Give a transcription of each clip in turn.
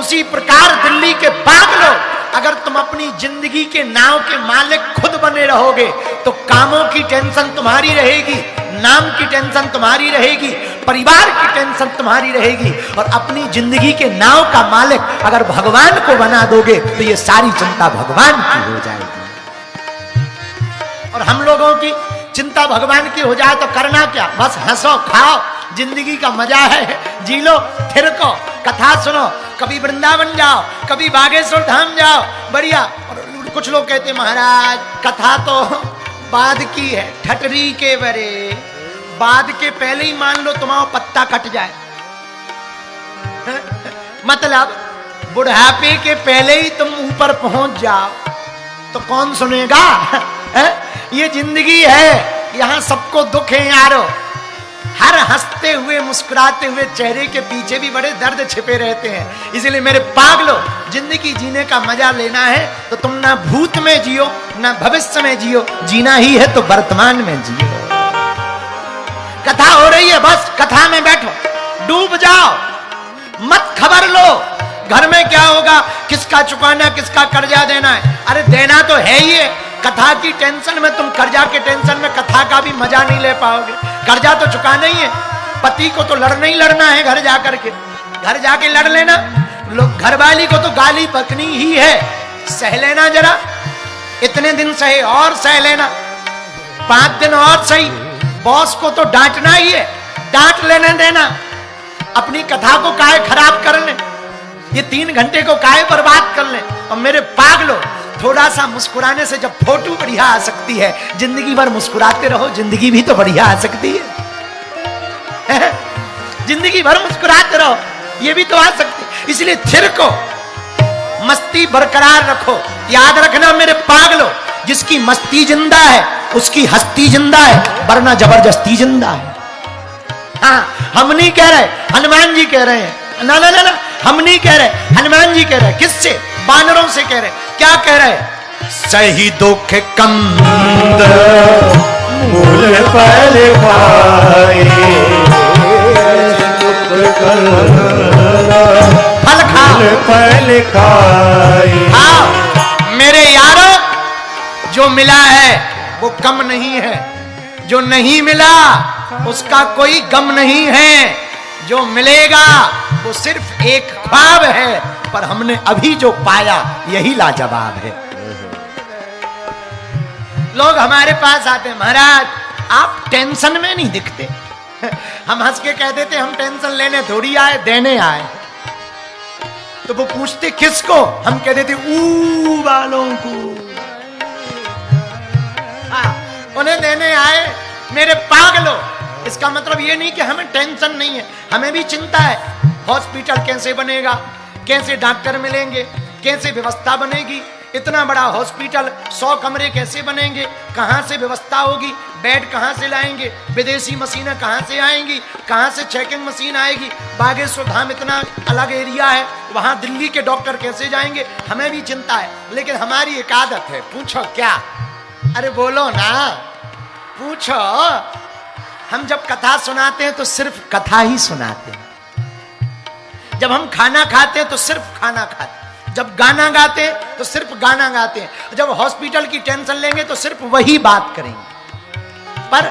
उसी प्रकार दिल्ली के पागलों, अगर तुम अपनी जिंदगी के नाव के मालिक खुद बने रहोगे तो कामों की टेंशन तुम्हारी रहेगी, नाम की टेंशन तुम्हारी रहेगी, परिवार की टेंशन तुम्हारी रहेगी, और अपनी जिंदगी के नाव का मालिक अगर भगवान को बना दोगे तो ये सारी चिंता भगवान की हो जाएगी। और हम लोगों की चिंता भगवान की हो जाए तो करना क्या? बस हंसो, खाओ, जिंदगी का मजा है, जी लो, थिरको, कथा सुनो, कभी वृंदावन जाओ, कभी बागेश्वर धाम जाओ, बढ़िया। और कुछ लोग कहते महाराज कथा तो बाद की है, ठटरी के बरे, बाद के पहले ही मान लो तुम्हारा पत्ता कट जाए। मतलब बुढ़ापे के पहले ही तुम ऊपर पहुंच जाओ तो कौन सुनेगा? ये जिंदगी है, यहां सबको दुख है यारो। हर हंसते हुए मुस्कुराते हुए चेहरे के पीछे भी बड़े दर्द छिपे रहते हैं। इसलिए मेरे पागलों, जिंदगी जीने का मजा लेना है तो तुम ना भूत में जियो ना भविष्य में जियो, जीना ही है तो वर्तमान में जियो। कथा हो रही है, बस कथा में बैठो, डूब जाओ, मत खबर लो घर में क्या होगा, किसका चुकाना, किसका कर्जा देना है। अरे देना तो है ही है, कथा की टेंशन में तुम कर्जा के टेंशन में कथा का भी मजा नहीं ले पाओगे। कर्जा तो चुकाना ही है, पति को तो लड़ना ही लड़ना है, घर जाकर के, घर जाके लड़ लेना। लोग घरवाली को तो गाली बकनी ही है, सह लेना जरा, इतने दिन सहे और सह लेना, 5 दिन और सही। बॉस को तो डांटना ही है, डांट लेने देना। अपनी कथा को काहे खराब कर ले, ये 3 घंटे को काहे बर्बाद कर ले। और मेरे पागलों, थोड़ा सा मुस्कुराने से जब फोटो बढ़िया आ सकती है, जिंदगी भर मुस्कुराते रहो, जिंदगी भी तो बढ़िया आ सकती है। जिंदगी भर मुस्कुराते रहो, ये भी तो आ सकती है। इसलिए थिरको, मस्ती बरकरार रखो। याद रखना मेरे पागलों, जिसकी मस्ती जिंदा है उसकी हस्ती जिंदा है, वरना जबरदस्ती जिंदा है। हाँ, हम नहीं कह रहे, हनुमान जी कह रहे हैं। ना ना ना ना, हम नहीं कह रहे, हनुमान जी कह रहे। किससे? बानरों से कह रहे। क्या कह रहे? सही दुख कंद मूल फल खाए, फल खाओ, फल खाए। हाँ मेरे यारो, जो मिला है वो कम नहीं है, जो नहीं मिला उसका कोई गम नहीं है, जो मिलेगा वो सिर्फ एक ख्वाब है, पर हमने अभी जो पाया यही लाजवाब है। लोग हमारे पास आते हैं, महाराज आप टेंशन में नहीं दिखते। हम हंस के कह देते हम टेंशन लेने थोड़ी आए, देने आए। तो वो पूछते किसको, हम कह देते ऊ वालों को। उन्हें देने आए। मेरे पागलों, इसका मतलब ये नहीं कि हमें टेंशन नहीं है, हमें भी चिंता है। हॉस्पिटल कैसे बनेगा, कैसे डॉक्टर मिलेंगे, कैसे व्यवस्था बनेगी, इतना बड़ा हॉस्पिटल 100 कमरे कैसे बनेंगे, कहां से व्यवस्था होगी, बेड कहां से लाएंगे, विदेशी मशीनें कहां से आएंगी, कहां से चेकिंग मशीन आएगी, बागेश्वर धाम इतना अलग एरिया है, वहां दिल्ली के डॉक्टर कैसे जाएंगे, हमें भी चिंता है। लेकिन हमारी एक आदत है, पूछो क्या? अरे बोलो ना, पूछो। हम जब कथा सुनाते हैं तो सिर्फ कथा ही सुनाते हैं, जब हम खाना खाते हैं तो सिर्फ खाना खाते हैं, जब गाना गाते हैं तो सिर्फ गाना गाते हैं, जब हॉस्पिटल की टेंशन लेंगे तो सिर्फ वही बात करेंगे। पर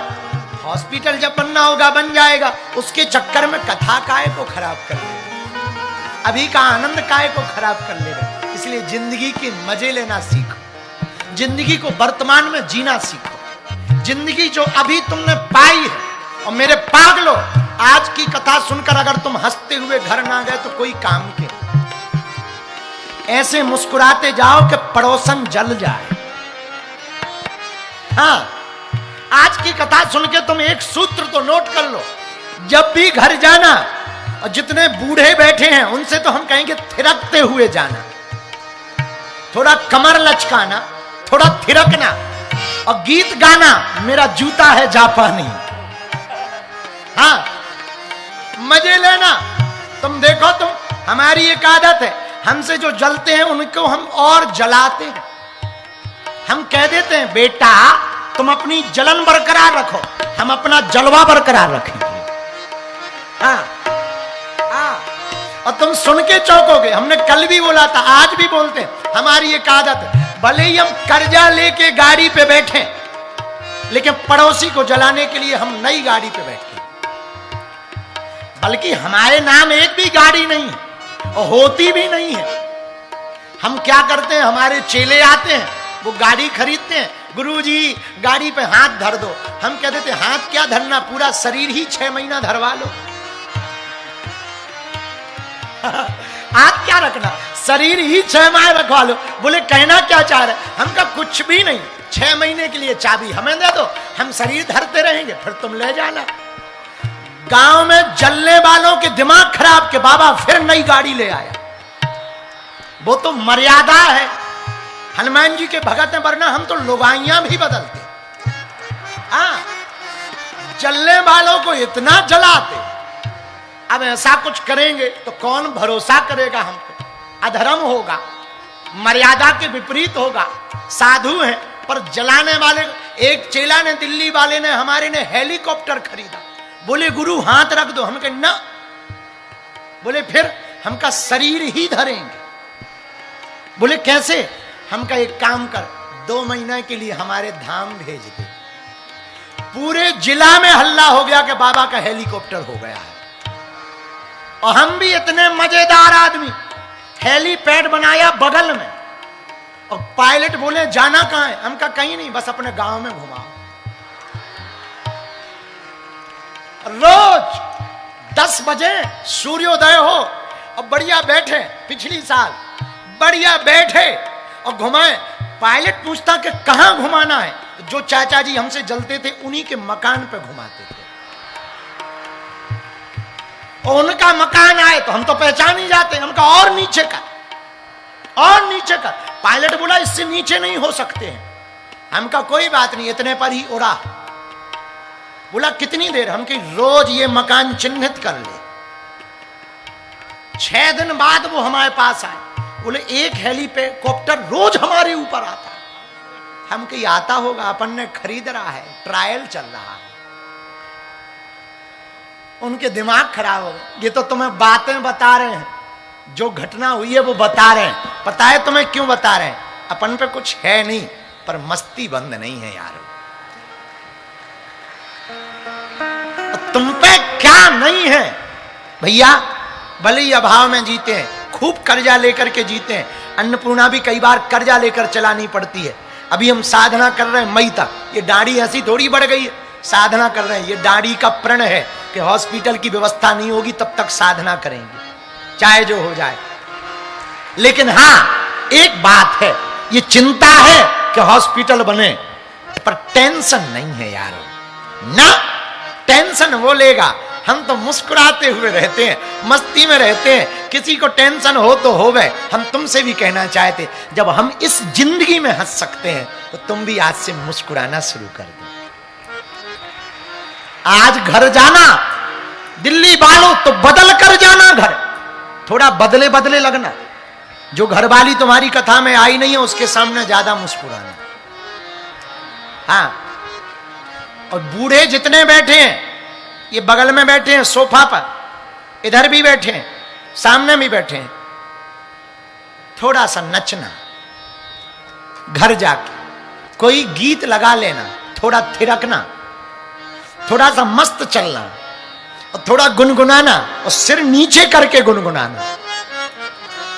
हॉस्पिटल जब बनना होगा बन जाएगा, उसके चक्कर में कथा काहे को खराब कर लेगा, अभी का आनंद काहे को खराब कर लेगा। इसलिए जिंदगी के मजे लेना सीखो, जिंदगी को वर्तमान में जीना सीखो। जिंदगी जो अभी तुमने पाई है, और मेरे पागलों, आज की कथा सुनकर अगर तुम हंसते हुए घर ना गए तो कोई काम के, ऐसे मुस्कुराते जाओ कि पड़ोसन जल जाए। हाँ, आज की कथा सुन के तुम एक सूत्र तो नोट कर लो, जब भी घर जाना, और जितने बूढ़े बैठे हैं उनसे तो हम कहेंगे थिरकते हुए जाना, थोड़ा कमर लचकाना, थोड़ा थिरकना, और गीत गाना, मेरा जूता है जापानी। हाँ, मजे लेना। तुम देखो, तुम, हमारी एक आदत है, हमसे जो जलते हैं उनको हम और जलाते हैं। हम कह देते हैं बेटा तुम अपनी जलन बरकरार रखो, हम अपना जलवा बरकरार रखेंगे। हाँ हाँ, और तुम सुन के चौंकोगे। हमने कल भी बोला था, आज भी बोलते हैं, हमारी एक आदत है, भले ही हम कर्जा लेके गाड़ी पे बैठे लेकिन पड़ोसी को जलाने के लिए हम नई गाड़ी पे बैठते हैं। बल्कि हमारे नाम एक भी गाड़ी नहीं है और होती भी नहीं है। हम क्या करते हैं, हमारे चेले आते हैं, वो गाड़ी खरीदते हैं, गुरुजी गाड़ी पे हाथ धर दो। हम कह देते हाथ क्या धरना, पूरा शरीर ही 6 महीना धरवा लो। हाथ क्या रखना, शरीर ही 6 माह रखवा लो। बोले कहना क्या चाह रहे, हम का कुछ भी नहीं, 6 महीने के लिए चाबी हमें दे दो, हम शरीर धरते रहेंगे, फिर तुम ले जाना। गांव में जलने वालों के दिमाग खराब के बाबा फिर नई गाड़ी ले आया। वो तो मर्यादा है। हनुमान जी के भगत हैं, वरना हम तो लुगाइयां भी बदलते। हाँ, जलने वालों को इतना जलाते। अब ऐसा कुछ करेंगे तो कौन भरोसा करेगा हम पे? अधर्म होगा, मर्यादा के विपरीत होगा। साधु हैं पर जलाने वाले। एक चेला ने, दिल्ली वाले ने, हमारे ने हेलीकॉप्टर खरीदा। बोले गुरु हाथ रख दो। हम कहे ना। बोले फिर हम का शरीर ही धरेंगे। बोले कैसे? हम का एक काम कर, 2 महीने के लिए हमारे धाम भेज दे। पूरे जिला में हल्ला हो गया कि बाबा का हेलीकॉप्टर हो गया है। और हम भी इतने मजेदार आदमी, हेलीपैड बनाया बगल में। और पायलट बोले जाना कहां है? हम कहा कहीं नहीं, बस अपने गांव में घुमाओ। रोज 10 बजे सूर्योदय हो और बढ़िया बैठे, पिछली साल बढ़िया बैठे और घुमाए। पायलट पूछता कि कहां घुमाना है? जो चाचा जी हमसे जलते थे उन्हीं के मकान पे घुमाते थे। और उनका मकान आए तो हम तो पहचान ही जाते। हम कहा और नीचे का, और नीचे का। पायलट बोला इससे नीचे नहीं हो सकते हैं। हम कहा कोई बात नहीं, इतने पर ही उड़ा। बोला कितनी देर? हम कही रोज ये मकान चिन्हित कर ले। 6 दिन बाद वो हमारे पास आए। बोले एक हेलीकॉप्टर रोज हमारे ऊपर आता है। हम कहीं आता होगा, अपन ने खरीद रहा है, ट्रायल चल रहा है। उनके दिमाग खराब हो गए। ये तो तुम्हें बातें बता रहे हैं, जो घटना हुई है वो बता रहे हैं। पता है तुम्हें क्यों बता रहे हैं? अपन पे कुछ है नहीं, पर मस्ती बंद नहीं है यार। तुम पे क्या नहीं है भैया? भले ही अभाव में जीते हैं, खूब कर्जा लेकर के जीते हैं। अन्नपूर्णा भी कई बार कर्जा लेकर चलानी पड़ती है। अभी हम साधना कर रहे हैं मई तक। ये दाढ़ी ऐसी थोड़ी बढ़ गई है, साधना कर रहे हैं। ये दाढ़ी का प्रण है कि हॉस्पिटल की व्यवस्था नहीं होगी तब तक साधना करेंगे, चाहे जो हो जाए। लेकिन हाँ, एक बात है, ये चिंता है कि हॉस्पिटल बने, पर टेंशन नहीं है यार। ना टेंशन वो लेगा। हम तो मुस्कुराते हुए रहते हैं, मस्ती में रहते हैं। किसी को टेंशन हो तो हो गए। हम तुमसे भी कहना चाहते, जब हम इस जिंदगी में हंस सकते हैं तो तुम भी आज से मुस्कुराना शुरू कर दो। आज घर जाना, दिल्ली वालों तो बदल कर जाना घर, थोड़ा बदले बदले लगना। जो घरवाली तुम्हारी कथा में आई नहीं है उसके सामने ज्यादा मुस्कुराना। हाँ, और बूढ़े जितने बैठे हैं, ये बगल में बैठे हैं सोफा पर, इधर भी बैठे हैं, सामने भी बैठे हैं, थोड़ा सा नचना। घर जाके कोई गीत लगा लेना, थोड़ा थिरकना, थोड़ा सा मस्त चलना और थोड़ा गुनगुनाना और सिर नीचे करके गुनगुनाना,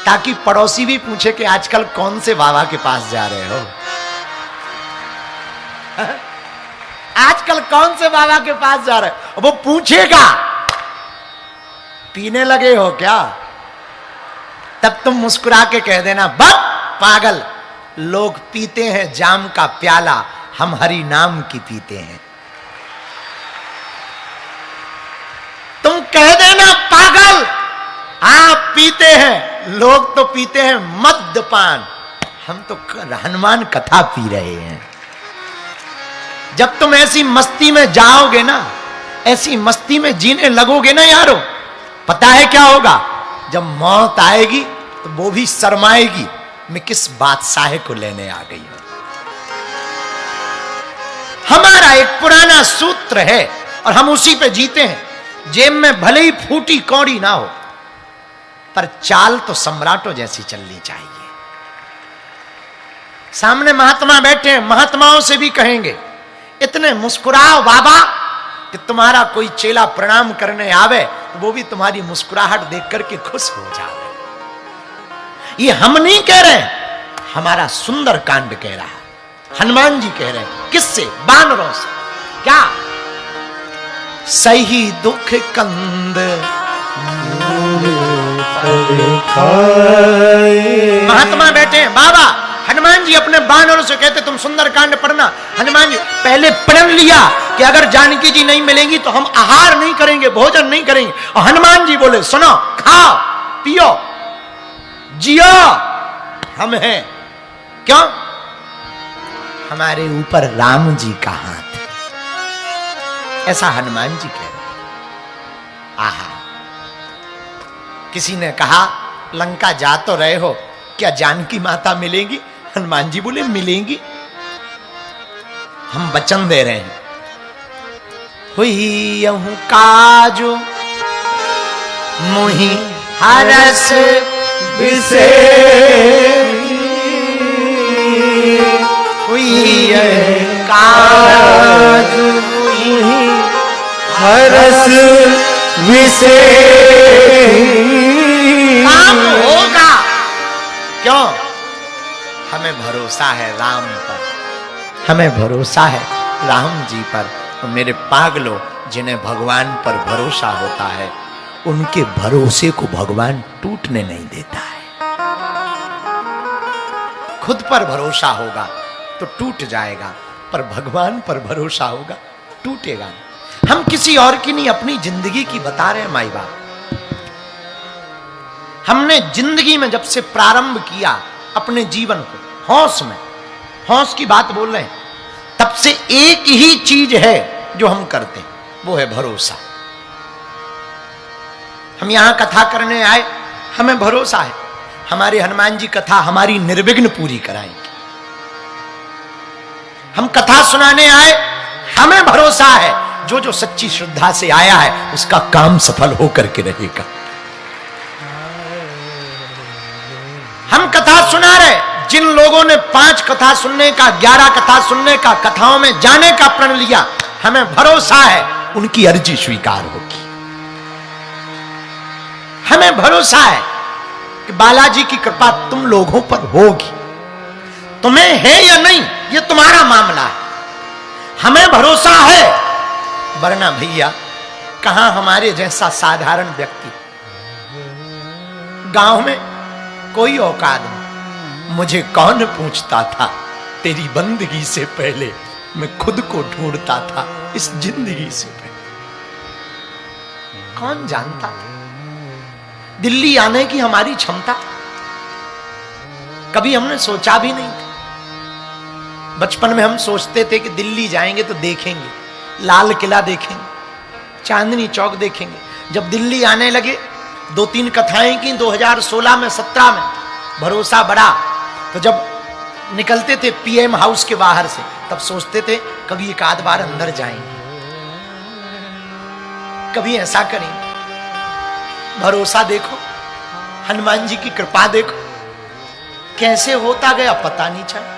ताकि पड़ोसी भी पूछे कि आजकल कौन से बाबा के पास जा रहे हो। आजकल कौन से बाबा के पास जा रहे हो? वो पूछेगा पीने लगे हो क्या? तब तुम मुस्कुरा के कह देना, बस पागल, लोग पीते हैं जाम का प्याला, हम हरि नाम की पीते हैं। तुम कह देना पागल, आप पीते हैं, लोग तो पीते हैं मद्यपान, हम तो हनुमान कथा पी रहे हैं। जब तुम ऐसी मस्ती में जाओगे ना, ऐसी मस्ती में जीने लगोगे ना यारो, पता है क्या होगा? जब मौत आएगी तो वो भी शर्माएगी, मैं किस बादशाह को लेने आ गई हूं। हमारा एक पुराना सूत्र है और हम उसी पे जीते हैं। जेब में भले ही फूटी कौड़ी ना हो, पर चाल तो सम्राटों जैसी चलनी चाहिए। सामने महात्मा बैठे हैं, महात्माओं से भी कहेंगे इतने मुस्कुराओ बाबा कि तुम्हारा कोई चेला प्रणाम करने आवे तो वो भी तुम्हारी मुस्कुराहट देख करके खुश हो जावे। ये हम नहीं कह रहे, हमारा सुंदर कांड कह रहा है, हनुमान जी कह रहे हैं। किससे? बानरों से। क्या? सही दुख कंद महात्मा बैठे हैं, बाबा हनुमान जी अपने बानरों से कहते तुम सुंदर कांड पढ़ना। हनुमान जी पहले प्रण लिया कि अगर जानकी जी नहीं मिलेंगी तो हम आहार नहीं करेंगे, भोजन नहीं करेंगे। और हनुमान जी बोले सुनो, खाओ पियो जियो, हम हैं। क्यों? हमारे ऊपर राम जी का हाथ है, ऐसा हनुमान जी कह रहे। आहा, किसी ने कहा लंका जा तो रहे हो, क्या जानकी माता मिलेंगी? हनुमान जी बोले मिलेंगी, हम वचन दे रहे हैं। हुई यहूं काजो मुहि हरस विसे, हुई काजो मुहि हरस विसे, काम होगा। क्यों? हमें भरोसा है राम पर, हमें भरोसा है राम जी पर। तो मेरे पागलों, जिन्हें भगवान पर भरोसा होता है उनके भरोसे को भगवान टूटने नहीं देता है। खुद पर भरोसा होगा तो टूट जाएगा, पर भगवान पर भरोसा होगा टूटेगा नहीं। हम किसी और की नहीं, अपनी जिंदगी की बता रहे हैं माई बाप। हमने जिंदगी में जब से प्रारंभ किया अपने जीवन को, होश में, होश की बात बोल रहे हैं, तब से एक ही चीज है जो हम करते हैं, वो है भरोसा। हम यहां कथा करने आए, हमें भरोसा है हमारे हनुमान जी कथा हमारी निर्विघ्न पूरी कराएंगे। हम कथा सुनाने आए, हमें भरोसा है जो जो सच्ची श्रद्धा से आया है उसका काम सफल होकर के रहेगा। हम कथा सुना रहे, जिन लोगों ने 5 कथा सुनने का, 11 कथा सुनने का, कथाओं में जाने का प्रण लिया, हमें भरोसा है उनकी अर्जी स्वीकार होगी। हमें भरोसा है कि बालाजी की कृपा तुम लोगों पर होगी। तुम्हें है या नहीं ये तुम्हारा मामला है, हमें भरोसा है। वरना भैया कहां हमारे जैसा साधारण व्यक्ति, गांव में कोई औकात नहीं, मुझे कौन पूछता था, तेरी बंदगी से पहले मैं खुद को ढूंढता था, इस जिंदगी से पहले कौन जानता था दिल्ली आने की हमारी क्षमता, कभी हमने सोचा भी नहीं था। बचपन में हम सोचते थे कि दिल्ली जाएंगे तो देखेंगे, लाल किला देखेंगे, चांदनी चौक देखेंगे। जब दिल्ली आने लगे, 2-3 कथाएं की 2016 में 17 में, भरोसा बढ़ा। तो जब निकलते थे पीएम हाउस के बाहर से, तब सोचते थे कभी एक आध बार अंदर जाएंगे, कभी ऐसा करेंगे। भरोसा देखो, हनुमान जी की कृपा देखो, कैसे होता गया पता नहीं चला।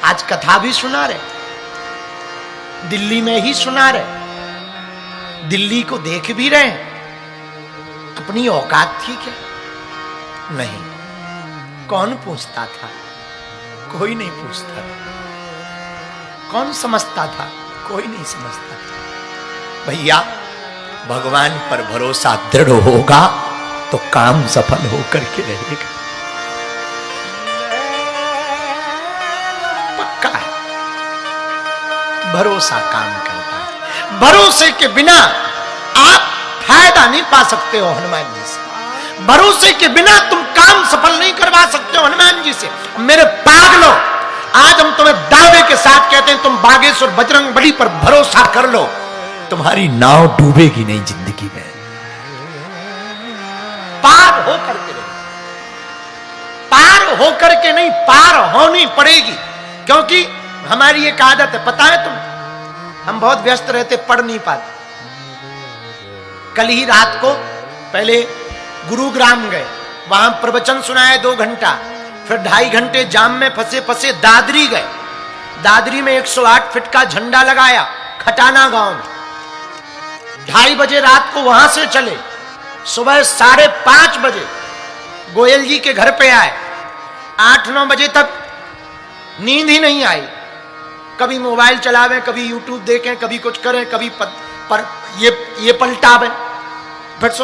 आज कथा भी सुना रहे, दिल्ली में ही सुना रहे, दिल्ली को देख भी रहे। अपनी औकात थी क्या? नहीं। कौन पूछता था? कोई नहीं पूछता था। कौन समझता था? कोई नहीं समझता था। भैया भगवान पर भरोसा दृढ़ होगा तो काम सफल होकर के रहेगा, पक्का है। भरोसा काम करता है। भरोसे के बिना आप फायदा नहीं पा सकते हो हनुमान जी से। भरोसे के बिना तुम काम सफल नहीं करवा सकते हो हनुमान जी से। मेरे पागलों, आज हम तुम्हें दावे के साथ कहते हैं, तुम बागेश्वर बजरंगबली पर भरोसा कर लो, तुम्हारी नाव डूबेगी नहीं जिंदगी में, पार होकर के नहीं, पार होकर के नहीं, पार होनी पड़ेगी। क्योंकि हमारी एक आदत है, पता है तुम्हें, हम बहुत व्यस्त रहते, पढ़ नहीं पाते। कल ही रात को पहले गुरुग्राम गए, वहां प्रवचन सुनाए 2 घंटा, फिर 2.5 घंटे जाम में फंसे फंसे दादरी गए। दादरी में 108 फीट का झंडा लगाया खटाना गांव में। 2:30 बजे रात को वहां से चले, सुबह 5:30 बजे गोयल जी के घर पे आए। 8-9 बजे तक नींद ही नहीं आई। कभी मोबाइल चलावें, कभी यूट्यूब देखें, कभी कुछ करें, कभी पर ये पलटावें। फिर सोच